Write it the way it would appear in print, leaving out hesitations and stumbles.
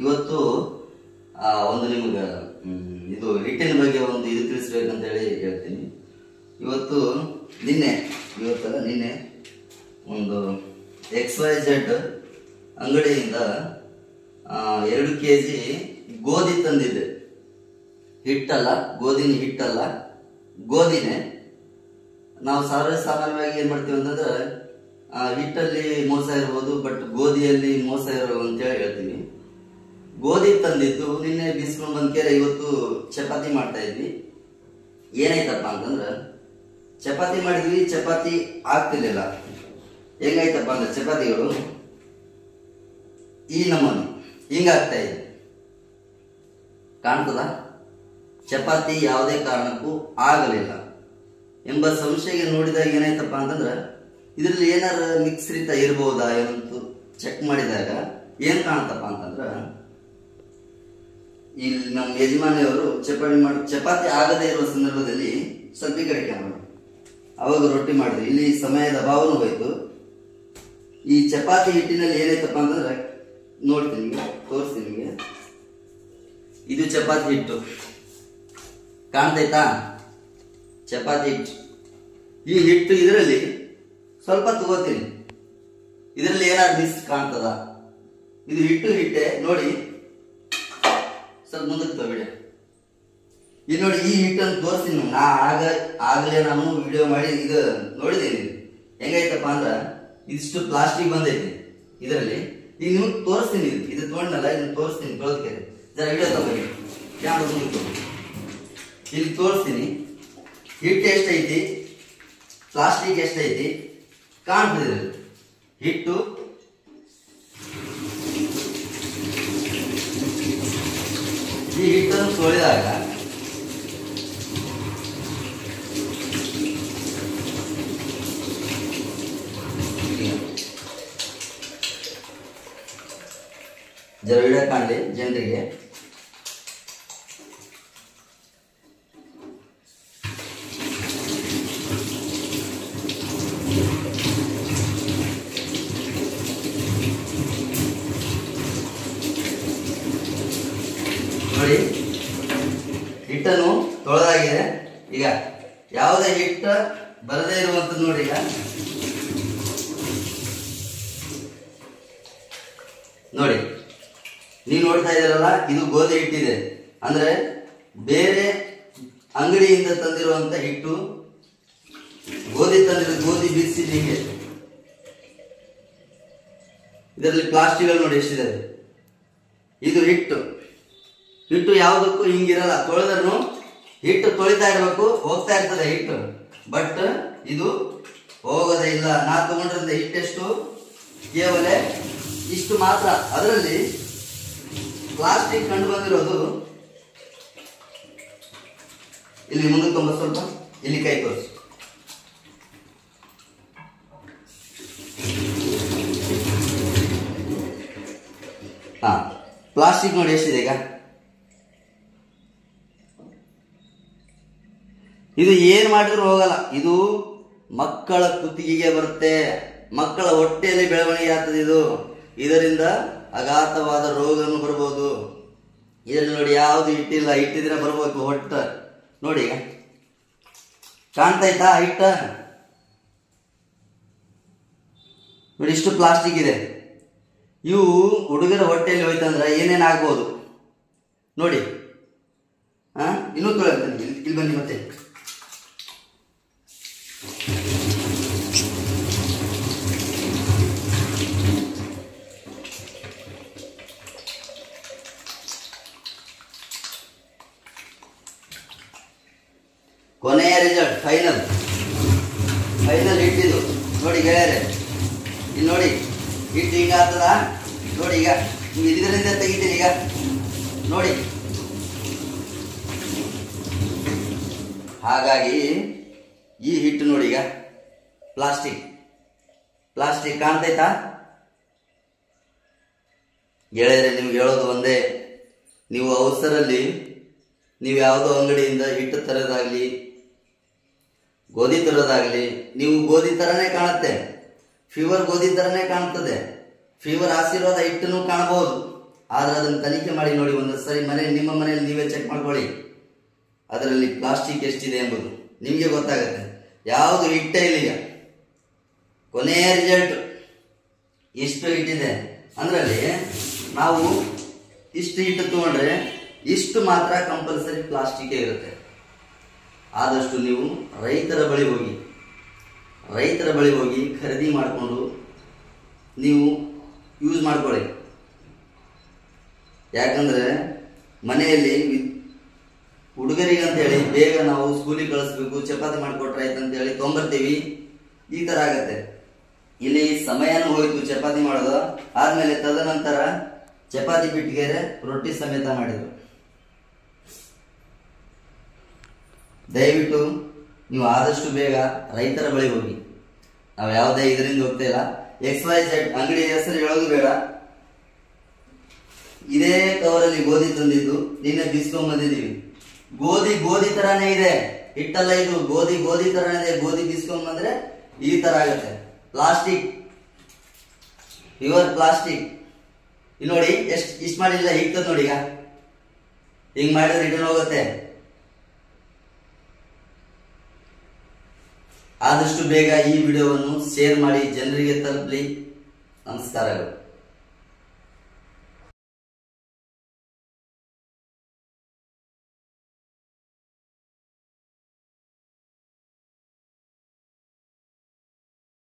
ಇವತ್ತು ಒಂದು ನಿಮಗೆ ಇದು ಹಿಟ್ಟಿನ ಬಗ್ಗೆ ಒಂದು ಇದು ತಿಳಿಸ್ಬೇಕಂತ ಹೇಳ್ತೀನಿ. ಇವತ್ತು ಇವತ್ತಲ್ಲ ನಿನ್ನೆ ಒಂದು XYZ ಅಂಗಡಿಯಿಂದ 2 kg ಗೋಧಿ ತಂದಿದ್ದೆ. ಹಿಟ್ಟಲ್ಲ, ಹಿಟ್ಟಲ್ಲ, ಗೋಧಿನೇ. ನಾವು ಸಾಮಾನ್ಯವಾಗಿ ಏನ್ ಮಾಡ್ತೀವಿ ಅಂತಂದ್ರೆ ಹಿಟ್ಟಲ್ಲಿ ಮೋಸ ಇರ್ಬೋದು, ಬಟ್ ಗೋಧಿಯಲ್ಲಿ ಮೋಸ ಇರೋದು ಅಂತೇಳಿ ಹೇಳ್ತೀವಿ. ಗೋಧಿ ತಂದಿದ್ದು ನಿನ್ನೆ ಬಿಸ್ಕೊಂಡು ಬಂದ್ಕೇರೆ ಇವತ್ತು ಚಪಾತಿ ಮಾಡ್ತಾ ಇದ್ವಿ. ಏನಾಯ್ತಪ್ಪ ಅಂತಂದ್ರ ಚಪಾತಿ ಮಾಡಿದ್ವಿ, ಚಪಾತಿ ಆಗ್ತಿರ್ಲಿಲ್ಲ. ಹೆಂಗಾಯ್ತಪ್ಪ ಅಂದ್ರೆ ಚಪಾತಿಗಳು ಈ ನಮೂನಿ ಹಿಂಗಾಗ್ತಾ ಇದೆ, ಕಾಣ್ತದ? ಚಪಾತಿ ಯಾವುದೇ ಕಾರಣಕ್ಕೂ ಆಗಲಿಲ್ಲ ಎಂಬ ಸಂಶಯ ನೋಡಿದಾಗ ಏನಾಯ್ತಪ್ಪ ಅಂತಂದ್ರ ಇದ್ರಲ್ಲಿ ಏನಾರ ಮಿಕ್ಸ್ರಿತ ಇರ್ಬೋದಾ ಏನಂತೂ ಚೆಕ್ ಮಾಡಿದಾಗ ಏನ್ ಕಾಣತಪ್ಪ ಅಂತಂದ್ರ ಇಲ್ಲಿ ನಮ್ಮ ಯಜಮಾನಿಯವರು ಚಪಾತಿ ಆಗದೇ ಇರುವ ಸಂದರ್ಭದಲ್ಲಿ ಸ್ವಲ್ಪ ಈ ಕಡೆ ಕ್ಯಾಮರಾ ಅವಾಗ ರೊಟ್ಟಿ ಮಾಡಿದ್ವಿ. ಇಲ್ಲಿ ಸಮಯದ ಅಭಾವನೂ ಹೋಯ್ತು. ಈ ಚಪಾತಿ ಹಿಟ್ಟಿನಲ್ಲಿ ಏನಾಯ್ತಪ್ಪ ಅಂತಂದ್ರೆ ನೋಡ್ತೀನಿ, ತೋರಿಸ್ತೀನಿ ನಿಮಗೆ. ಇದು ಚಪಾತಿ ಹಿಟ್ಟು ಕಾಣ್ತೈತಾ? ಚಪಾತಿ ಹಿಟ್ಟು. ಈ ಹಿಟ್ಟು ಇದರಲ್ಲಿ ಸ್ವಲ್ಪ ತಗೋತೀನಿ, ಇದರಲ್ಲಿ ಏನಾದ್ರು ಮಿಸ್ ಕಾಣ್ತದ? ಇದು ಹಿಟ್ಟೆ ನೋಡಿ, ಸ್ವಲ್ಪ ಮುಂದಕ್ಕೆ ತಗೋಬಿಡಿ. ಇದು ನೋಡಿ, ಈ ಹಿಟ್ಟನ್ನು ತೋರಿಸ್ತೀನಿ. ಆಗಲೇ ನಾನು ವಿಡಿಯೋ ಮಾಡಿ ಇದು ನೋಡಿದ್ದೀನಿ. ಹೆಂಗೈತಪ್ಪ ಅಂದ್ರ ಇದಿಷ್ಟು ಪ್ಲಾಸ್ಟಿಕ್ ಬಂದೈತಿ ಇದರಲ್ಲಿ. ಈಗ ನಿಮಗೆ ತೋರಿಸ್ತೀನಿ, ಇದು ತಗೊಂಡಲ್ಲ, ಇದನ್ನ ತೋರಿಸ್ತೀನಿ. ತೊಳೆದಕ್ಕೆ ಜರ ವಿಡಿಯೋ ತಗೋರಿ, ಕ್ಯಾಮ್ರಾ ಮುಂದಕ್ಕೆ ಇಲ್ಲಿ ತೋರಿಸ್ತೀನಿ. ಹಿಟ್ಟು ಎಷ್ಟೈತಿ, ಪ್ಲಾಸ್ಟಿಕ್ ಎಷ್ಟೈತಿ ಕಾಣ್ತದೆ. ಹಿಟ್ಟು ಈ ಹಿಟ್ಟನ್ನು ತೊಳೆದಾಗ ಜರ ವಿಡಿಯೋ ಕಾಣಲಿ ಜನರಿಗೆ. ನೋಡಿ, ಹಿಟ್ಟನ್ನು ತೊಳೆದಾಗಿದೆ. ಈಗ ಯಾವುದೇ ಹಿಟ್ಟು ಬರದೇ ಇರುವಂತದ್ದು ನೋಡಿ. ಈಗ ನೋಡಿ, ನೀವು ನೋಡ್ತಾ ಇದ್ದೀರಲ್ಲ, ಇದು ಗೋಧಿ ಹಿಟ್ಟಿದೆ. ಅಂದ್ರೆ ಬೇರೆ ಅಂಗಡಿಯಿಂದ ತಂದಿರುವಂತ ಹಿಟ್ಟು, ಗೋಧಿ ಗೋಧಿ ಬಿಡಿಸಿದ ಹೀಗೆ. ಇದರಲ್ಲಿ ಪ್ಲಾಸ್ಟಿಕ್ ನೋಡಿ ಎಷ್ಟಿದೆ. ಇದು ಹಿಟ್ಟು ಯಾವುದಕ್ಕೂ ಹಿಂಗಿರಲ್ಲ. ತೊಳೆದ್ರು ಹಿಟ್ಟು ತೊಳಿತಾ ಇರ್ಬೇಕು, ಹೋಗ್ತಾ ಇರ್ತದೆ ಹಿಟ್ಟು. ಬಟ್ ಇದು ಹೋಗೋದೇ ಇಲ್ಲ. ನಾ ತಗೊಂಡಿರೋದು ಹಿಟ್ಟೆಷ್ಟು, ಕೇವಲ ಇಷ್ಟು ಮಾತ್ರ. ಅದರಲ್ಲಿ ಪ್ಲಾಸ್ಟಿಕ್ ಕಂಡು ಬಂದಿರೋದು ಇಲ್ಲಿ ಮುಂದಕ್ಕೆ ಸ್ವಲ್ಪ ಇಲ್ಲಿ ಕೈ ತೋರಿಸು. ಪ್ಲಾಸ್ಟಿಕ್ ನೋಡಿ ಎಷ್ಟಿದೆ. ಈಗ ಇದು ಏನ್ ಮಾಡಿದ್ರು ಹೋಗಲ್ಲ. ಇದು ಮಕ್ಕಳ ಕುತ್ತಿಗೆಗೆ ಬರುತ್ತೆ, ಮಕ್ಕಳ ಹೊಟ್ಟೆಯಲ್ಲಿ ಬೆಳವಣಿಗೆ ಆಗ್ತದೆ. ಇದರಿಂದ ಅಗಾಧವಾದ ರೋಗನು ಬರ್ಬೋದು. ಇದರಲ್ಲಿ ನೋಡಿ, ಯಾವುದು ಹಿಟ್ಟಿಲ್ಲ, ಹಿಟ್ಟಿದ್ರೆ ಬರ್ಬೇಕು ಹೊಟ್ಟ. ನೋಡಿ, ಈಗ ಕಾಣ್ತೈತಾ ಹಿಟ್ಟ? ನೋಡಿ, ಇಷ್ಟು ಪ್ಲಾಸ್ಟಿಕ್ ಇದೆ. ಇವು ಹುಡುಗರ ಹೊಟ್ಟೆಯಲ್ಲಿ ಹೋಯ್ತಂದ್ರೆ ಏನೇನಾಗ್ಬೋದು ನೋಡಿ. ಇನ್ನೂ ತೊಳೆಯುತ್ತೇನೆ. ಇಲ್ಲಿ ಬನ್ನಿ ಮತ್ತೆ. ಕೊನೆಯ ರಿಸಲ್ಟ್ ಫೈನಲ್ ಹಿಟ್ಟಿದು ನೋಡಿ ಗೆಳೆಯರೆ. ಇಲ್ಲಿ ನೋಡಿ, ಹಿಟ್ಟು ಹಿಂಗ ಆಗ್ತದ ನೋಡಿ. ಈಗ ಇದರಿಂದ ತೆಗಿತೀನಿ. ಈಗ ನೋಡಿ, ಹಾಗಾಗಿ ಈ ಹಿಟ್ಟು ನೋಡಿ, ಈಗ ಪ್ಲಾಸ್ಟಿಕ್ ಕಾಣ್ತೈತಾ ಗೆಳೆಯರೆ? ನಿಮ್ಗೆ ಹೇಳೋದು ಒಂದೇ, ನೀವು ಅವಸರಲ್ಲಿ ನೀವು ಯಾವುದೋ ಅಂಗಡಿಯಿಂದ ಹಿಟ್ಟು ತರೋದಾಗ್ಲಿ, ಗೋಧಿ ತರೋದಾಗ್ಲಿ, ನೀವು ಗೋಧಿ ತರನೇ ಕಾಣುತ್ತೆ, ಫೀವರ್ ಗೋಧಿ ತರನೇ ಕಾಣ್ತದೆ. ಫೀವರ್ ಆಶೀರ್ವಾದ ಹಿಟ್ಟನ್ನು ಕಾಣಬಹುದು. ಆದ್ರೆ ಅದನ್ನು ತನಿಖೆ ಮಾಡಿ ನೋಡಿ ಒಂದು ಸರಿ ನಿಮ್ಮ ಮನೆಯಲ್ಲಿ ನೀವೇ ಚೆಕ್ ಮಾಡ್ಕೊಳ್ಳಿ. ಅದರಲ್ಲಿ ಪ್ಲಾಸ್ಟಿಕ್ ಎಷ್ಟಿದೆ ಎಂಬುದು ನಿಮಗೆ ಗೊತ್ತಾಗುತ್ತೆ. ಯಾವುದು ಹಿಟ್ಟೇ ಇಲ್ಲಿಗ ಕೊನೆಯ ರಿಸಲ್ಟ್ ಇಷ್ಟು ಹಿಟ್ಟಿದೆ ಅಂದ್ರಲ್ಲಿ ನಾವು ಇಷ್ಟು ಹಿಟ್ಟು ತಗೊಂಡ್ರೆ ಇಷ್ಟು ಮಾತ್ರ ಕಂಪಲ್ಸರಿ ಪ್ಲಾಸ್ಟಿಕ್ ಇರುತ್ತೆ. ಆದಷ್ಟು ನೀವು ರೈತರ ಬಳಿ ಹೋಗಿ ಖರೀದಿ ಮಾಡಿಕೊಂಡು ನೀವು ಯೂಸ್ ಮಾಡ್ಕೊಳ್ಳಿ. ಯಾಕಂದ್ರೆ ಮನೆಯಲ್ಲಿ ಹುಡುಗರಿಗಂತ ಹೇಳಿ ಬೇಗ ನಾವು ಸ್ಕೂಲಿಗೆ ಕಳಿಸ್ಬೇಕು, ಚಪಾತಿ ಮಾಡಿಕೊಟ್ರೆ ಆಯ್ತು ಅಂತ ಹೇಳಿ ತೊಗೊಂಬರ್ತೀವಿ, ಈ ತರ ಆಗತ್ತೆ. ಇಲ್ಲಿ ಸಮಯನೂ ಹೋಯ್ತು ಚಪಾತಿ ಮಾಡೋದು. ಆದ್ಮೇಲೆ ತದನಂತರ ಚಪಾತಿ ಬಿಟ್ಟಿಗೆರೆ ರೊಟ್ಟಿ ಸಮೇತ ಮಾಡಿದ್ರು. ದಯವಿಟ್ಟು ನೀವು ಆದಷ್ಟು ಬೇಗ ರೈತರ ಬಳಿ ಹೋಗಿ. ನಾವು ಯಾವುದೇ ಇದರಿಂದ ಹೋಗ್ತಾ ಇಲ್ಲ. XYZ ಅಂಗಡಿ ಹೆಸರು ಹೇಳೋದು ಬೇಡ. ಇದೇ ಕವರಲ್ಲಿ ಗೋಧಿ ತಂದಿದ್ದು ನಿನ್ನೆ ಬಿಸ್ಕೊಂಡ್ ಬಂದಿದ್ದೀವಿ. ಗೋಧಿ ತರಾನೇ ಇದೆ, ಹಿಟ್ಟಲ್ಲ ಇದು. ಗೋಧಿ ತರಾನೇ ಇದೆ. ಗೋಧಿ ಬಿಸ್ಕೊಂಡ್ ಬಂದ್ರೆ ಈ ತರ ಆಗತ್ತೆ. Plastic, pure plastic. ಇಲ್ಲಿ ನೋಡಿ ಇಷ್ಟು ಮಾಡಿಲ್ಲ, ಹಿಗ್ತದ ನೋಡಿ. ಈಗ ಹಿಂಗ್ ಮಾಡಿದ್ರೆ ರಿಟರ್ನ್ ಹೋಗುತ್ತೆ. ಆದಷ್ಟು ಬೇಗ ಈ ವಿಡಿಯೋವನ್ನು ಶೇರ್ ಮಾಡಿ ಜನರಿಗೆ ತಲುಪಲಿ. ನಮಸ್ಕಾರಗಳು.